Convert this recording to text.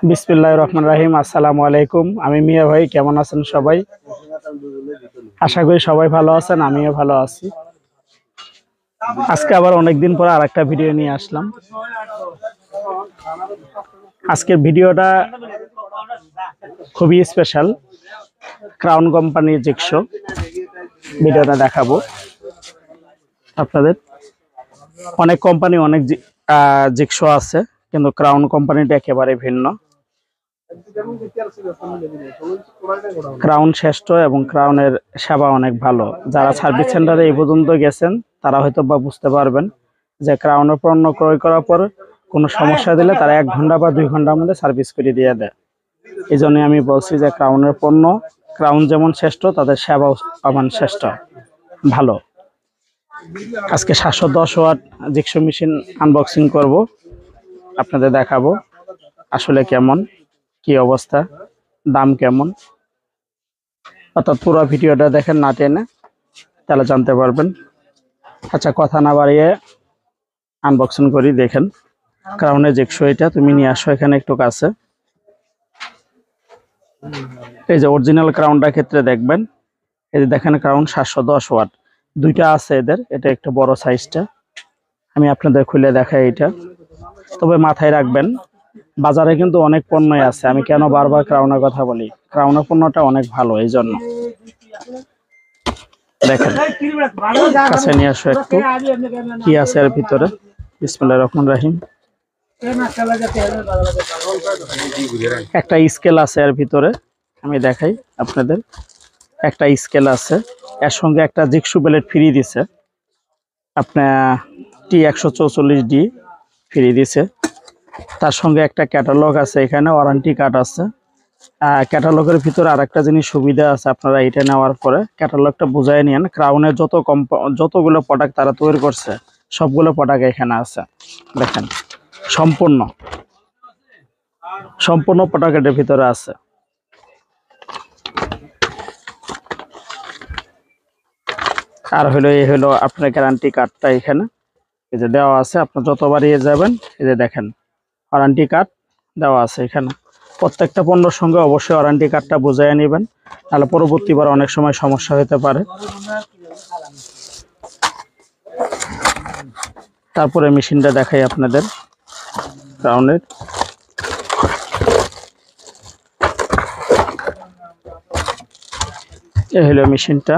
বিসমিল্লাহির রহমানির রহিম। আসসালামু আলাইকুম। আমি মিয়া ভাই, কেমন আছেন সবাই? আশা করি সবাই ভালো আছেন, আমিও ভালো আছি। আজকে আবার অনেকদিন পর আরেকটা ভিডিও নিয়ে আসলাম। আজকের ভিডিওটা খুবই স্পেশাল। ক্রাউন কোম্পানির জিক্সো ভিডিওটা দেখাবো আপনাদের। অনেক কোম্পানি অনেক জিক্সো আছে, কিন্তু ক্রাউন কোম্পানিটা একেবারে ভিন্ন। ক্রাউন শ্রেষ্ঠ এবং ক্রাউনের সেবা অনেক ভালো। যারা সার্ভিস সেন্টারে এই পর্যন্ত গেছেন তারা হয়তো বা বুঝতে পারবেন যে ক্রাউনের পণ্য ক্রয় করার পর কোনো সমস্যা দিলে তারা 1 ঘন্টা বা 2 ঘন্টার মধ্যে সার্ভিস করে দিয়ে দেয়। এই জন্য আমি বলছি যে ক্রাউনের পণ্য, ক্রাউন যেমন শ্রেষ্ঠ, তাদের সেবাও সমান শ্রেষ্ঠ, ভালো। আজকে 710 ওয়াট জিক্সো মেশিন আনবক্সিং করব, আপনাদের দেখাবো আসলে কেমন, কি অবস্থা, দাম কেমন। অর্থাৎ পুরো ভিডিওটা দেখেন, না টেনে, তাহলে জানতে পারবেন। আচ্ছা, কথা না বাড়িয়ে আনবক্সিং করি। দেখেন ক্রাউনের জিক্সো, এটা তুমি নিয়ে আসো এখানে একটু কাছে। এই যে অরিজিনাল ক্রাউনটার ক্ষেত্রে দেখবেন, এই যে দেখেন ক্রাউন 710 ওয়াট, দুইটা আছে এদের। এটা একটু বড় সাইজটা, আমি আপনাদের খুলে দেখাই এটা। তবে মাথায় রাখবেন, বাজারে কিন্তু অনেক পণ্যই আছে। আমি কেন বারবার ক্রাউনের কথা বলি, ক্রাউনের পণ্যটা অনেক ভালো, এই জন্য। দেখেন কাছে নিয়ে আসো একটু, কি আছে এর ভিতরে। বিসমিল্লাহির রহমানির রহিম। একটা স্কেল আছে এর ভিতরে, আমি দেখাই আপনাদের। একটা স্কেল আছে, এর সঙ্গে একটা জিক্সো ব্লেড ফ্রি দিছে, আপনার T144D ফ্রি দিছে। তার সঙ্গে একটা ক্যাটালগ আছে, এখানে ওয়ারেন্টি কার্ড আছে। ক্যাটালগের ভিতরে আরেকটা জিনিস সুবিধা আছে, আপনারা এটা নেওয়ার পরে ক্যাটালগটা বুঝাই নিন। ক্রাউনের যতগুলো প্রোডাক্ট তারা তৈরি করছে, সবগুলো প্রোডাক্ট এখানে আছে। দেখেন সম্পূর্ণ প্রোডাক্টের ভিতরে আছে। আর এই হলো আপনার গ্যারান্টি কার্ডটা, এখানে এই যে দেওয়া আছে। আপনার যতবার যাবেন, এই যে দেখেন ওয়ারেন্টি কার্ড দেওয়া আছে এখানে। প্রত্যেকটা পণ্যের সঙ্গে অবশ্যই ওয়ারেন্টি কার্ডটা বুঝাইয়া নেবেন, তাহলে পরবর্তীবার অনেক সময় সমস্যা হতে পারে। তারপরে মেশিনটা দেখাই আপনাদের ক্রাউনের। এই হলো মেশিনটা।